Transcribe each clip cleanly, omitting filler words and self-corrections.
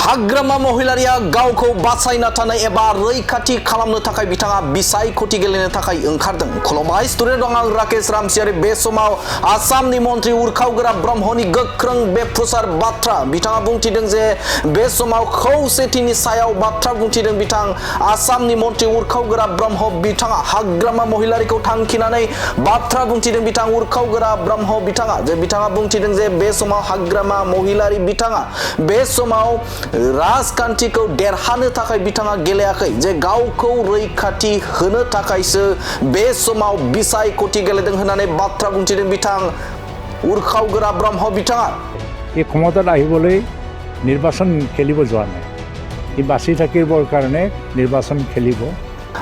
हाग्रामा महिलारिया गावखौ बासायना थानाय एबा रैखाथि खालामनो थाखाय बिथाङा बिसायख'थि गेलेनो थाखाय ओंखारदों। खुलुमबाय स्टुडिअ' दं आं राकेश रामसियारि। बे समाव आसामनि मन्त्रि उरखावगोरा ब्रह्मनि गोख्रों बेफ्रुसार बाथ्रा बिथाङा बुंथिदों जे बे समाव खौसेथिनि सायाव बाथ्रा बुंथिदों। बिथां आसामनि मन्त्रि उरखावगोरा ब्रह्म बिथाङा हाग्रामा महिलारिखौ थांखिनानै बाथ्रा बुंथिदों। बिथां उरखावगोरा ब्रह्म बिथाङा बुंथिदों जे बे समाव हाग्रामा महिलारि बिथाङा बे समाव राजखान्थिखौ देरहानो थाखाय बिथाङा गेलेयाखै, जे गावखौ रैखाथि होनो थाखायसो बे समाव बिसायख'थि गेलेदों होननानै बाथ्रा बुंथिदों बिथां उरखावगोरा ब्रह्म बिथाङा। এই ক্ষমতাত আহিবলৈ নিৰ্বাচন খেলিব যোৱা নাই, ই বাচি থাকিবৰ কাৰণে নিৰ্বাচন খেলিব।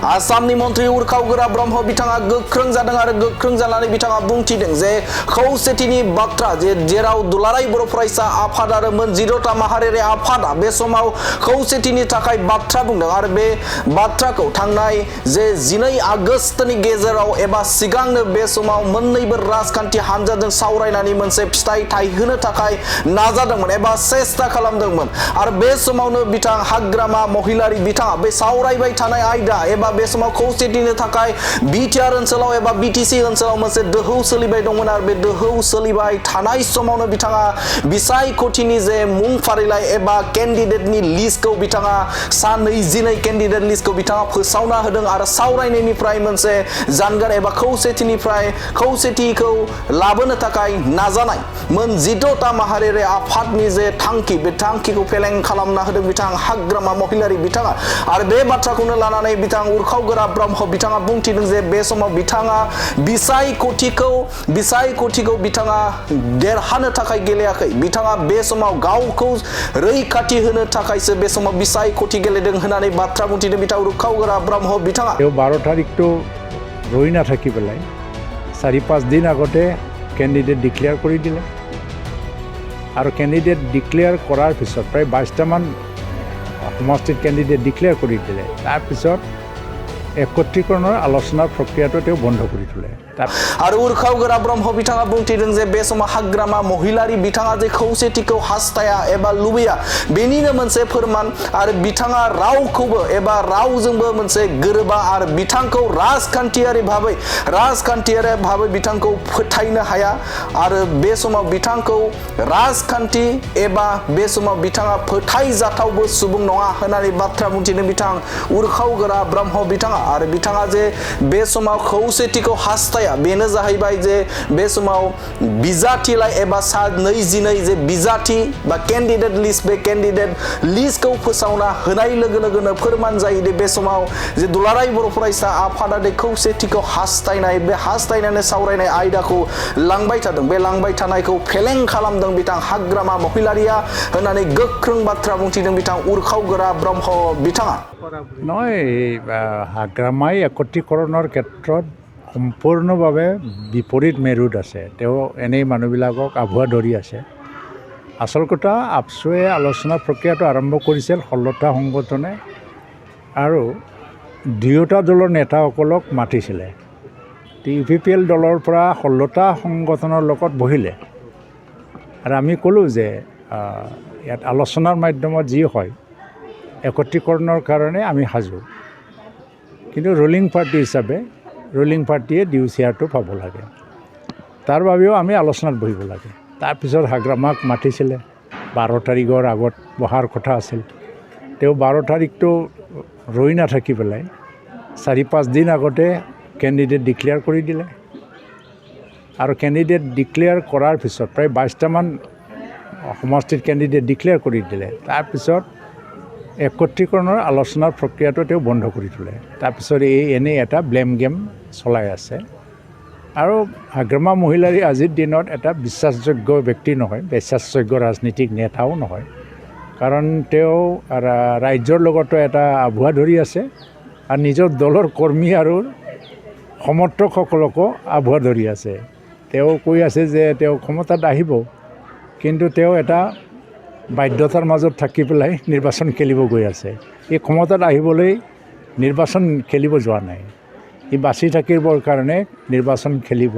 आसामनि मन्त्रि उरखावगोरा ब्रह्म बिथाङा गोख्रों जादों आरो गोख्रों जानानै बिथाङा बुंथिदों जे खौसेथिनि बाथ्रा, जेराव दुलाराय बर' फरायसा आफाद आरो मोन 14टा माहारियारि आफादा बे समाव खौसेथिनि थाखाय बाथ्रा बुंदों आरो बे बाथ्राखौ थांनाय जे 12 आगस्तनि गेजेराव एबा सिगांनो बे समाव मोन्नैबो राजखान्थि हानजाजों सावरायनानै मोनसे फिथाइ थायहोनो थाखाय नाजादोंमोन एबा सेस्था खालामदोंमोन। आरो बे समावनो बिथां हाग्रामा महिलारि बिथाङा बे सावरायबाय थानाय आयदा एबा बे समाव खौसेथिनि थाखाय बिटिआर ओनसोलाव एबा बिटिसि ओनसोलाव मोनसे दोहौ सोलिबाय दंमोन आरो बे दोहौ सोलिबाय थानाय समावनो बिथाङा बिसायख'थिनि जे मुं फारिलाइ एबा केन्डिडेटनि लिस्टखौ बिथाङा सा 22 केन्डिडेट लिस्टखौ बिथाङा फोसावना होदों आरो सावरायनायनिफ्राय मोनसे जानगार एबा खौसेथिखौ लाबोनो थाखाय नाजानाय मोन 14टा माहारियारि आफादनि जे थांखि, बे थांखिखौ फेलें खालामना होदों बिथां हाग्रामा महिलारि बिथाङा। आरो बे बाथ्राखौनो लानानै बिथां उरखावगोरा ब्रह्म बिथाङा बुंथिदों जे बे समाव बिथाङा बिसायख'थिखौ बिथाङा देरहानो थाखाय गेलेयाखै, बिथाङा बे समाव गावखौ रैखाथि होनो थाखायसो बे समाव बिसायख'थि गेलेदों होननानै बाथ्रा बुंथिदों बिथां उरखावगोरा ब्रह्म बिथाङा। 12 তাৰিখটো ৰৈ নাথাকি পেলাই 4-5 দিন আগতে কেণ্ডিডেট ডিক্লেয়াৰ কৰি দিলে আৰু কেণ্ডিডেট ডিক্লেয়াৰ কৰাৰ পিছত প্ৰায় 22টামান সমষ্টিত কেণ্ডিডেট ডিক্লেয়াৰ কৰি দিলে। তাৰপিছত একত্ৰীকৰণৰ আলোচনাৰ প্ৰক্ৰিয়াটো তেওঁ বন্ধ কৰি থলে। आरो उरखावगोरा ब्रह्म बिथाङा बुंथिदों जे बे समाव हाग्रामा महिलारि बिथाङा जे खौसेथिखौ हास्थाया एबा लुबैया बेनिनो मोनसे फोरमान। आरो बिथाङा रावखौबो एबा रावजोंबो मोनसे गोरोबा आरो बिथांखौ राजखान्थियारि भाबै बिथांखौ फोथायनो हाया आरो बे समाव बिथांखौ राजखान्थि एबा बे समाव बिथाङा फोथायजाथावबो सुबुं नङा होननानै बाथ्रा बुंथिदों बिथां उरखावगोरा ब्रह्म बिथाङा। आरो बिथाङा जे बे समाव खौसेथिखौ हास्थाया बेनो जाहैबाय जे बे समाव बिजाथिलाय एबा सा 22 जे बिजाथि बा केन्डिडेट लिस्ट, बे केन्डिडेट लिस्टखौ फोसावना होनाय लोगो लोगोनो फोरमान जायो दे बे समाव जे दुलाराय बर' फरायसा आफादा दे खौसेथिखौ हास्थायनाय, बे हास्थायनानै सावरायनाय आयदाखौ लांबाय थादों, बे लांबाय थानायखौ फेलें खालामदों बिथां हाग्रामा महिलारिया होननानै गोख्रों बाथ्रा बुंथिदों बिथां उरखावगोरा ब्रह्म बिथाङा। নহয়, হাগ্ৰামাই একত্ৰীকৰণৰ ক্ষেত্ৰত সম্পূৰ্ণভাৱে বিপৰীত মেৰুত আছে। তেওঁ এনেই মানুহবিলাকক আভুৱা ধৰি আছে। আচল কথা, আপচুৱে আলোচনা প্ৰক্ৰিয়াটো আৰম্ভ কৰিছিল 16টা সংগঠনে আৰু 2টা দলৰ নেতাসকলক মাতিছিলে। UPPL দলৰ পৰা 16টা সংগঠনৰ লগত বহিলে আৰু আমি ক'লোঁ যে ইয়াত আলোচনাৰ মাধ্যমত যি হয় একত্ৰীকৰণৰ কাৰণে আমি সাজু, কিন্তু ৰুলিং পাৰ্টি হিচাপে ৰুলিং পাৰ্টিয়ে ডিউ চেয়াৰটো পাব লাগে, তাৰ বাবেও আমি আলোচনাত বহিব লাগে। তাৰপিছত হাগ্ৰামাক মাতিছিলে 12 তাৰিখৰ আগত বহাৰ কথা আছিল। তেওঁ 12 তাৰিখটো ৰৈ নাথাকি পেলাই 4-5 দিন আগতে কেণ্ডিডেট ডিক্লেয়াৰ কৰি দিলে আৰু কেণ্ডিডেট ডিক্লেয়াৰ কৰাৰ পিছত প্ৰায় 22টামান সমষ্টিত কেণ্ডিডেট ডিক্লেয়াৰ কৰি দিলে। তাৰপিছত একত্ৰীকৰণৰ আলোচনাৰ প্ৰক্ৰিয়াটো তেওঁ বন্ধ কৰি থলে। তাৰপিছত এনেই এটা ব্লেম গেম চলাই আছে আৰু হাগ্ৰামা মহিলাৰী আজিৰ দিনত এটা বিশ্বাসযোগ্য ব্যক্তি নহয়, বিশ্বাসযোগ্য ৰাজনীতিক নেতাও নহয়, কাৰণ তেওঁ ৰাজ্যৰ লগতো এটা আভুৱা ধৰি আছে আৰু নিজৰ দলৰ কৰ্মী আৰু সমৰ্থকসকলকো আভুৱা ধৰি আছে। তেওঁ কৈ আছে যে তেওঁ ক্ষমতাত আহিব, কিন্তু তেওঁ এটা বাধ্যতাৰ মাজত থাকি পেলাই নিৰ্বাচন খেলিব গৈ আছে। এই ক্ষমতাত আহিবলৈ নিৰ্বাচন খেলিব যোৱা নাই, ই বাচি থাকিবৰ কাৰণে নিৰ্বাচন খেলিব।